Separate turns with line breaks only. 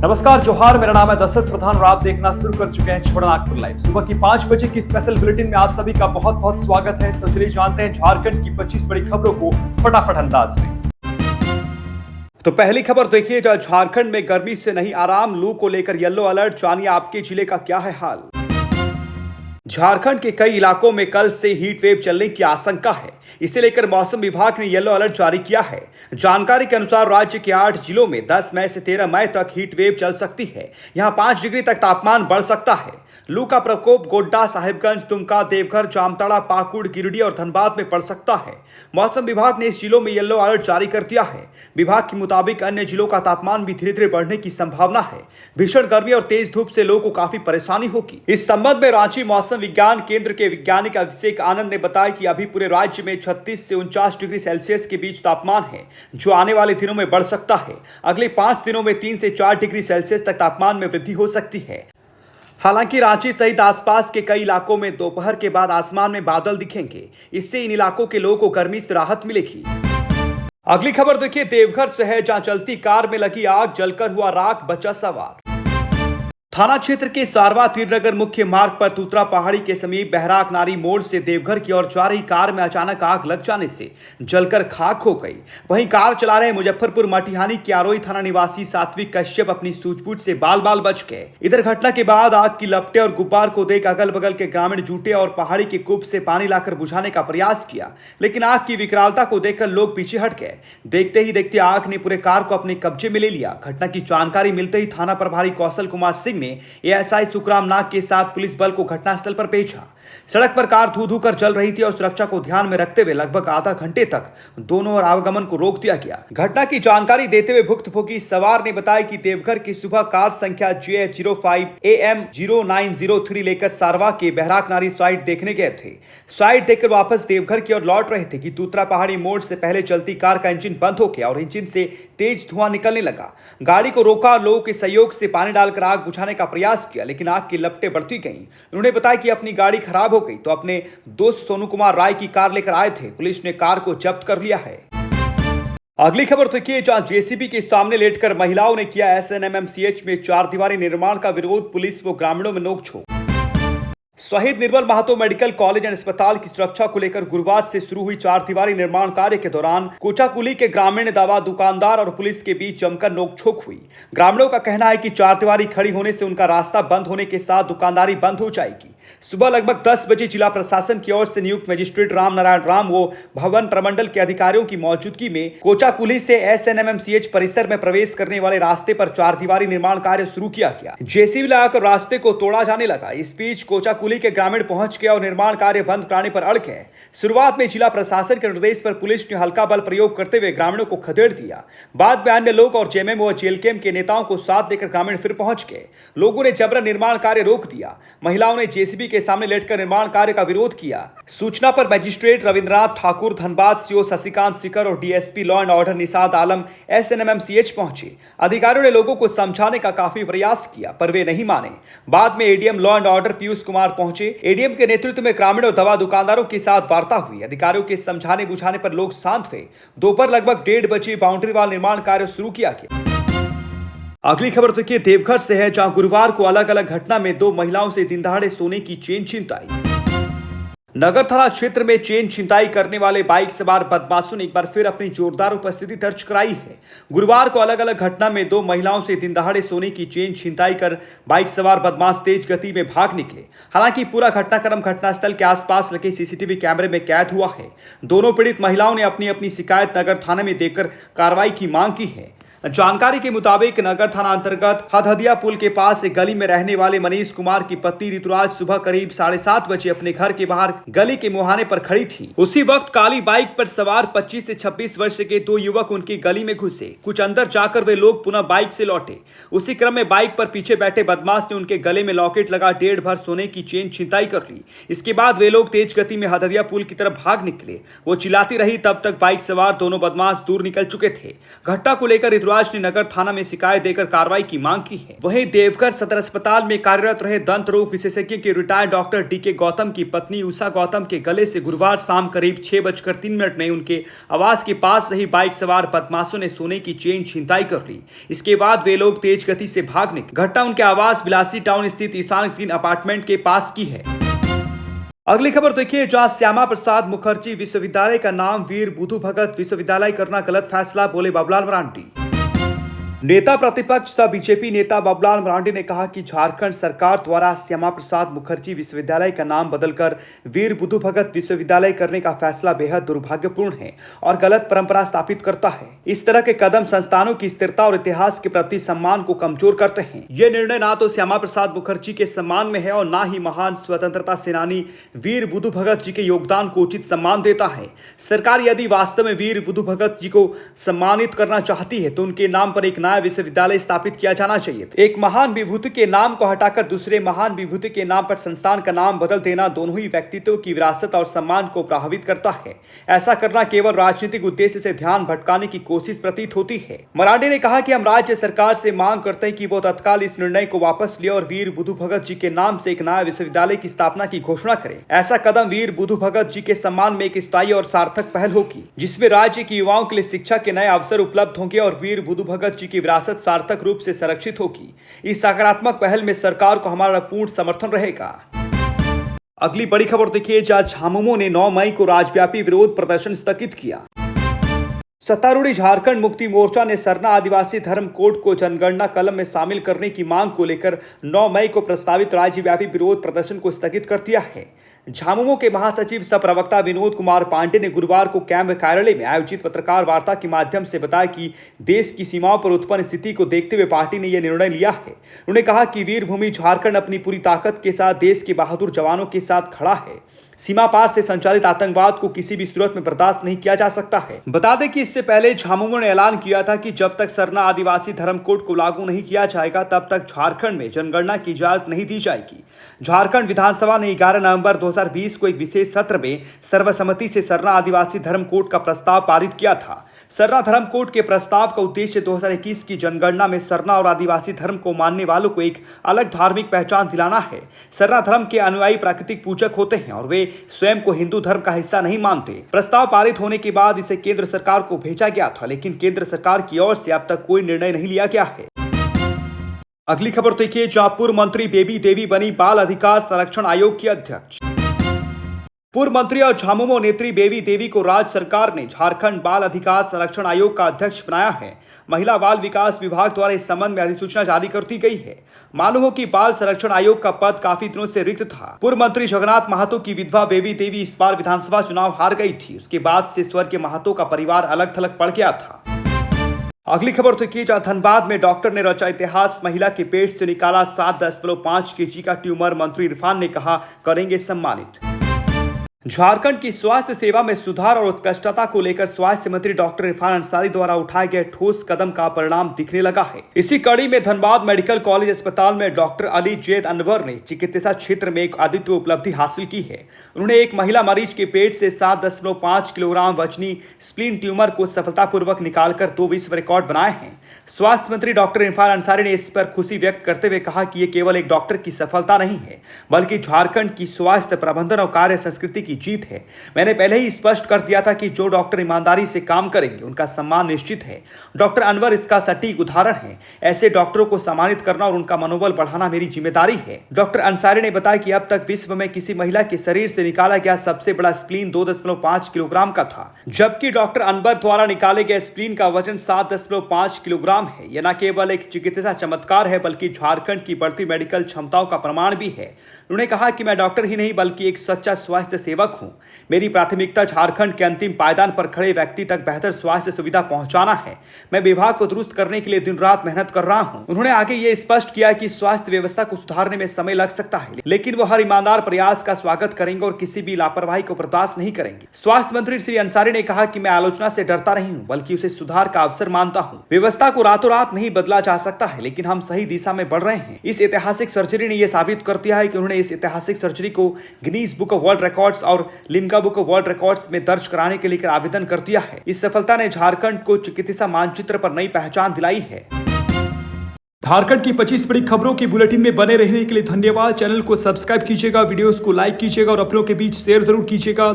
नमस्कार, जोहार। मेरा नाम है दशरथ प्रधान और आप देखना शुरू कर चुके हैं छोटा नागपुर लाइव। सुबह की 5 बजे की स्पेशल बुलेटिन में आप सभी का बहुत बहुत स्वागत है। तो चलिए जानते हैं झारखंड की 25 बड़ी खबरों को फटाफट अंदाज में। तो पहली खबर देखिए, जहां झारखंड में गर्मी से नहीं आराम, लू को लेकर येलो अलर्ट। जानिए आपके जिले का क्या है हाल। झारखंड के कई इलाकों में कल से हीट वेव चलने की आशंका है। इसे लेकर मौसम विभाग ने येलो अलर्ट जारी किया है। जानकारी के अनुसार राज्य के 8 जिलों में 10 मई से 13 मई तक हीट वेव चल सकती है। यहां 5 डिग्री तक तापमान बढ़ सकता है। लू का प्रकोप गोड्डा, साहिबगंज, दुमका, देवघर, जामताड़ा, पाकुड़, गिरिडीह और धनबाद में पड़ सकता है। मौसम विभाग ने इस जिलों में येलो अलर्ट जारी कर दिया है। विभाग के मुताबिक अन्य जिलों का तापमान भी धीरे धीरे बढ़ने की संभावना है। भीषण गर्मी और तेज धूप से लोगों को काफी परेशानी होगी। इस संबंध में रांची मौसम विज्ञान केंद्र के वैज्ञानिक अभिषेक आनंद ने बताया कि अभी पूरे राज्य में 36 से 49 डिग्री सेल्सियस के बीच तापमान है, जो आने वाले दिनों में बढ़ सकता है। अगले 5 दिनों में 3 से 4 डिग्री सेल्सियस तक तापमान में वृद्धि हो सकती है। हालांकि रांची सहित आसपास के कई इलाकों में दोपहर के बाद आसमान में बादल दिखेंगे। इससे इन इलाकों के लोगों को गर्मी से राहत मिलेगी। अगली खबर देखिए, देवघर से है, जहां चलती कार में लगी आग, जलकर हुआ राख, बचा सवार। थाना क्षेत्र के सारवा तीरनगर मुख्य मार्ग पर तूतरा पहाड़ी के समीप बहराक नारी मोड़ से देवघर की ओर जा रही कार में अचानक आग लग जाने से जलकर खाक हो गई। वहीं कार चला रहे मुजफ्फरपुर मटिहानी के आरोई थाना निवासी सात्विक कश्यप अपनी सूझबूझ से बाल बाल बच गए। इधर घटना के बाद आग की लपटें और गुब्बार को देख अगल बगल के ग्रामीण जुटे और पहाड़ी के कूप से पानी लाकर बुझाने का प्रयास किया, लेकिन आग की विकरालता को देखकर लोग पीछे हट गए। देखते ही देखते आग ने पूरे कार को अपने कब्जे में ले लिया। घटना की जानकारी मिलते ही थाना प्रभारी कौशल कुमार सिंह ने एएसआई सुखराम नाग के साथ पुलिस बल को घटनास्थल पर भेजा। सड़क पर कार धू धू कर जल रही थी और सुरक्षा को ध्यान में रखते हुए लगभग आधा घंटे तक दोनों ओर आवागमन को रोक दिया गया। घटना की जानकारी देते हुए भुक्तभोगी सवार ने बताया कि देवघर की सुबह कार संख्या JH05 AM0903 लेकर सारवा के बहराक नारी साइट देखने गए थे। साइट देखकर वापस देवघर की ओर लौट रहे थे कि तूतरा पहाड़ी मोड़ से पहले चलती कार का इंजन बंद हो गया और इंजन से तेज धुआं निकलने लगा। गाड़ी को रोका, लोगों के सहयोग से पानी डालकर आग बुझाने का प्रयास किया, लेकिन आग की लपटें बढ़ती गईं। उन्होंने बताया कि अपनी गाड़ी खराब हो गई तो अपने दोस्त सोनू कुमार राय की कार लेकर आए थे। पुलिस ने कार को जब्त कर लिया है। अगली खबर देखिए, जहां जेसीबी के सामने लेटकर महिलाओं ने किया SNMMCH में 4 दीवारी निर्माण का विरोध, पुलिस व ग्रामीणों में नोकझोंक। शहीद निर्मल महतो मेडिकल कॉलेज एंड अस्पताल की सुरक्षा को लेकर गुरुवार से शुरू हुई 4 दीवारी निर्माण कार्य के दौरान कोचाकुली के ग्रामीण, दवा दुकानदार और पुलिस के बीच जमकर नोकझोंक हुई। ग्रामीणों का कहना है कि 4 दीवारी खड़ी होने से उनका रास्ता बंद होने के साथ दुकानदारी बंद हो जाएगी। सुबह लगभग 10 बजे जिला प्रशासन की ओर से नियुक्त मजिस्ट्रेट राम नारायण राम वो भवन प्रमंडल के अधिकारियों की मौजूदगी में कोचाकुली से SNMMCH परिसर में प्रवेश करने वाले रास्ते पर 4 दीवारी निर्माण कार्य शुरू किया गया। जेसीबी लगाकर रास्ते को तोड़ा जाने लगा। इस बीच कोचाकुली के ग्रामीण पहुंच गए और निर्माण कार्य बंद कराने पर अड़ गए। शुरुआत में जिला प्रशासन के निर्देश पर पुलिस ने हल्का बल प्रयोग करते हुए ग्रामीणों को खदेड़ दिया। बाद में अन्य लोग और जेएमएम व जेएलकेएम के नेताओं को साथ लेकर ग्रामीण फिर पहुंच गए। लोगों ने जबरन निर्माण कार्य रोक दिया। महिलाओं ने जेसीबी के सामने लेटकर निर्माण कार्य का विरोध किया। सूचना पर मजिस्ट्रेट रविंद्रनाथ ठाकुर, धनबाद सीओ शशिकांत सिकर और DSP law and order Nishad Alam SNMMCH पहुंचे। अधिकारियों ने लोगों को समझाने का काफी प्रयास किया, पर वे नहीं माने। बाद में ADM law and order Piyush Kumar पहुंचे। एडीएम के नेतृत्व में ग्रामीण और दवा दुकानदारों के साथ वार्ता हुई। अधिकारियों के समझाने बुझाने पर लोग शांत हुए। दोपहर लगभग 1:30 बजे बाउंड्री वाल निर्माण कार्य शुरू किया गया। अगली खबर देखिए, देवघर से है, जहां गुरुवार को अलग अलग घटना में 2 महिलाओं से दिन दहाड़े सोने की चेन छिनताई। नगर थाना क्षेत्र में चेन छिनताई करने वाले बाइक सवार बदमाशों ने एक बार फिर अपनी जोरदार उपस्थिति दर्ज कराई है। गुरुवार को अलग अलग घटना में 2 महिलाओं से दिन दहाड़े सोने की चेन छिनताई कर बाइक सवार बदमाश तेज गति में भाग निकले। हालांकि पूरा घटनाक्रम घटनास्थल के आसपास लगे सीसीटीवी कैमरे में कैद हुआ है। दोनों पीड़ित महिलाओं ने अपनी अपनी शिकायत नगर थाने में देकर कार्रवाई की मांग की है। जानकारी के मुताबिक नगर थाना अंतर्गत हदहदिया पुल के पास एक गली में रहने वाले मनीष कुमार की पत्नी ऋतुराज सुबह करीब 7:30 बजे अपने घर के बाहर गली के मुहाने पर खड़ी थी। उसी वक्त काली बाइक पर सवार 25 से 26 वर्ष के 2 युवक उनकी गली में घुसे। कुछ अंदर जाकर वे लोग पुनः बाइक से लौटे। उसी क्रम में बाइक पर पीछे बैठे बदमाश ने उनके गले में लॉकेट लगा 1.5 भर सोने की चेन छिनताई कर ली। इसके बाद वे लोग तेज गति में हदहदिया पुल की तरफ भाग निकले। वो चिल्लाती रही, तब तक बाइक सवार दोनों बदमाश दूर निकल चुके थे। घटना को लेकर भारद्वाज ने नगर थाना में शिकायत देकर कार्रवाई की मांग की है। वहीं देवघर सदर अस्पताल में कार्यरत रहे दंत रोग विशेषज्ञ के रिटायर्ड डॉक्टर डीके गौतम की पत्नी उषा गौतम के गले से गुरुवार शाम करीब 6:03 में उनके आवास के पास से ही बाइक सवार बदमाशों ने सोने की चेन छिनताई कर ली। इसके बाद वे लोग तेज गति से भागने की घटना उनके आवास बिलासी टाउन स्थित ईशान ग्रीन अपार्टमेंट के पास की है। अगली खबर देखिए, जहां श्यामा प्रसाद मुखर्जी विश्वविद्यालय का नाम वीर बुधु भगत विश्वविद्यालय करना गलत फैसला, बोले बाबूलाल मरांडी। नेता प्रतिपक्ष सह बीजेपी नेता बाबूलाल मरांडी ने कहा कि झारखंड सरकार द्वारा श्यामा प्रसाद मुखर्जी विश्वविद्यालय का नाम बदलकर वीर बुधु भगत विश्वविद्यालय करने का फैसला बेहद दुर्भाग्यपूर्ण है और गलत परंपरा स्थापित करता है। इस तरह के कदम संस्थानों की स्थिरता और इतिहास के प्रति सम्मान को कमजोर करते हैं। ये निर्णय ना तो श्यामा प्रसाद मुखर्जी के सम्मान में है और ना ही महान स्वतंत्रता सेनानी वीर बुधु भगत जी के योगदान को उचित सम्मान देता है। सरकार यदि वास्तव में वीर बुधु भगत जी को सम्मानित करना चाहती है तो उनके नाम पर एक विश्वविद्यालय स्थापित किया जाना चाहिए। एक महान विभूति के नाम को हटाकर दूसरे महान विभूति के नाम पर संस्थान का नाम बदल देना दोनों ही व्यक्तित्व की विरासत और सम्मान को प्रभावित करता है। ऐसा करना केवल राजनीतिक उद्देश्य से ध्यान भटकाने की कोशिश प्रतीत होती है। मरांडी ने कहा कि हम राज्य सरकार से मांग करते हैं कि वो तत्काल इस निर्णय को वापस ले और वीर बुधु भगत जी के नाम से एक नया विश्वविद्यालय की स्थापना की घोषणा करें। ऐसा कदम वीर बुधु भगत जी के सम्मान में एक स्थायी और सार्थक पहल होगी, जिसमें राज्य के युवाओं के लिए शिक्षा के नए अवसर उपलब्ध होंगे और वीर बुधु भगत जी की विरासत सार्थक रूप से संरक्षित होगी। इस सकारात्मक पहल में सरकार को हमारा पूर्ण समर्थन रहेगा। अगली बड़ी खबर देखिए, जहां झामुमो ने 9 मई को राज्यव्यापी विरोध प्रदर्शन स्थगित किया। सत्तारूढ़ झारखंड मुक्ति मोर्चा ने सरना आदिवासी धर्म कोड को जनगणना कलम में शामिल करने की मांग को लेकर 9 मई को प्रस्तावित राज्यव्यापी विरोध प्रदर्शन को स्थगित कर दिया है। झामुमो के महासचिव सह प्रवक्ता विनोद कुमार पांडे ने गुरुवार को कैंप कार्यालय में आयोजित पत्रकार वार्ता के माध्यम से बताया कि देश की सीमाओं पर उत्पन्न स्थिति को देखते हुए पार्टी ने यह निर्णय लिया है। उन्होंने कहा कि वीर भूमि झारखंड अपनी पूरी ताकत के साथ देश के बहादुर जवानों के साथ खड़ा है। सीमा पार से संचालित आतंकवाद को किसी भी सूरत में बर्दाश्त नहीं किया जा सकता है। बता दें कि इससे पहले झामुमो ने ऐलान किया था कि जब तक सरना आदिवासी धर्म कोड को लागू नहीं किया जाएगा तब तक झारखंड में जनगणना की इजाजत नहीं दी जाएगी। झारखंड विधानसभा ने 11 नवंबर 2020 को एक विशेष सत्र में सर्वसम्मति से सरना आदिवासी धर्म कोड का प्रस्ताव पारित किया था। सरना धर्म कोड के प्रस्ताव का उद्देश्य 2021 की जनगणना में सरना और आदिवासी धर्म को मानने वालों को एक अलग धार्मिक पहचान दिलाना है। सरना धर्म के अनुयायी प्राकृतिक पूजक होते हैं और वे स्वयं को हिंदू धर्म का हिस्सा नहीं मानते। प्रस्ताव पारित होने के बाद इसे केंद्र सरकार को भेजा गया था, लेकिन केंद्र सरकार की ओर से अब तक कोई निर्णय नहीं लिया गया है। अगली खबर देखिए, जहां पूर्व मंत्री बेबी देवी बनी बाल अधिकार संरक्षण आयोग की अध्यक्ष। पूर्व मंत्री और झामुमो नेत्री बेबी देवी को राज्य सरकार ने झारखंड बाल अधिकार संरक्षण आयोग का अध्यक्ष बनाया है। महिला बाल विकास विभाग द्वारा इस संबंध में अधिसूचना जारी कर दी गई है। मालूम हो कि बाल संरक्षण आयोग का पद काफी दिनों से रिक्त था। पूर्व मंत्री जगन्नाथ महातो की विधवा बेबी देवी इस बार विधानसभा चुनाव हार गई थी। उसके बाद से स्वर्गीय महातो का परिवार अलग थलग पड़ गया था। अगली खबर तो की, जहां धनबाद में डॉक्टर ने रचा इतिहास, महिला के पेट से निकाला 7.5 kg का ट्यूमर, मंत्री इरफान ने कहा करेंगे सम्मानित। झारखंड की स्वास्थ्य सेवा में सुधार और उत्कृष्टता को लेकर स्वास्थ्य मंत्री डॉक्टर इरफान अंसारी द्वारा उठाए गए ठोस कदम का परिणाम दिखने लगा है। इसी कड़ी में धनबाद मेडिकल कॉलेज अस्पताल में डॉक्टर अली जैद अनवर ने चिकित्सा क्षेत्र में एक अद्वितीय उपलब्धि हासिल की है। उन्होंने एक महिला मरीज के पेट से 7.5 किलोग्राम वजनी स्प्लीन ट्यूमर को सफलतापूर्वक निकालकर 2 विश्व रिकॉर्ड बनाए हैं। स्वास्थ्य मंत्री डॉक्टर इरफान अंसारी ने इस पर खुशी व्यक्त करते हुए कहा कि ये केवल एक डॉक्टर की सफलता नहीं है, बल्कि झारखंड की स्वास्थ्य प्रबंधन और कार्य संस्कृति की जीत है। मैंने पहले ही स्पष्ट कर दिया था कि जो डॉक्टर ईमानदारी से काम करेंगे उनका सम्मान निश्चित है। डॉक्टर अनवर इसका सटीक उदाहरण है। ऐसे डॉक्टरों को सम्मानित करना और उनका मनोबल बढ़ाना मेरी जिम्मेदारी है। डॉक्टर अंसारी ने बताया कि अब तक विश्व में किसी महिला के शरीर से निकाला गया सबसे बड़ा स्प्लीन 2.5 किलोग्राम का था, जबकि डॉक्टर अनवर द्वारा निकाले गए स्प्लीन का वजन 7.5 किलोग्राम है। यह न केवल एक चिकित्सा चमत्कार है, बल्कि झारखंड की बढ़ती मेडिकल क्षमताओं का प्रमाण भी है। उन्होंने कहा कि मैं डॉक्टर ही नहीं बल्कि एक सच्चा स्वास्थ्य सेवक हूं। मेरी प्राथमिकता झारखंड के अंतिम पायदान पर खड़े व्यक्ति तक बेहतर स्वास्थ्य सुविधा पहुंचाना है। मैं विभाग को दुरुस्त करने के लिए दिन रात मेहनत कर रहा हूं। उन्होंने आगे ये स्पष्ट किया कि स्वास्थ्य व्यवस्था को सुधारने में समय लग सकता है, लेकिन वो हर ईमानदार प्रयास का स्वागत करेंगे और किसी भी लापरवाही को बर्दाश्त नहीं करेंगे। स्वास्थ्य मंत्री श्री अंसारी ने कहा कि मैं आलोचना से डरता नहीं हूं, बल्कि उसे सुधार का अवसर मानता हूं। व्यवस्था को रातों रात नहीं बदला जा सकता है, लेकिन हम सही दिशा में बढ़ रहे हैं। इस ऐतिहासिक सर्जरी ने यह साबित कर दिया है कि उन्होंने इस ऐतिहासिक सर्जरी को Guinness book of world records और Limca book of world records में दर्ज कराने के लिए आवेदन कर दिया है। इस सफलता ने झारखंड को चिकित्सा मानचित्र पर नई पहचान दिलाई है। झारखंड की 25 बड़ी खबरों की बुलेटिन में बने रहने के लिए धन्यवाद। चैनल को सब्सक्राइब कीजिएगा, वीडियोस को लाइक कीजिएगा और अपनों के बीच शेयर जरूर कीजिएगा।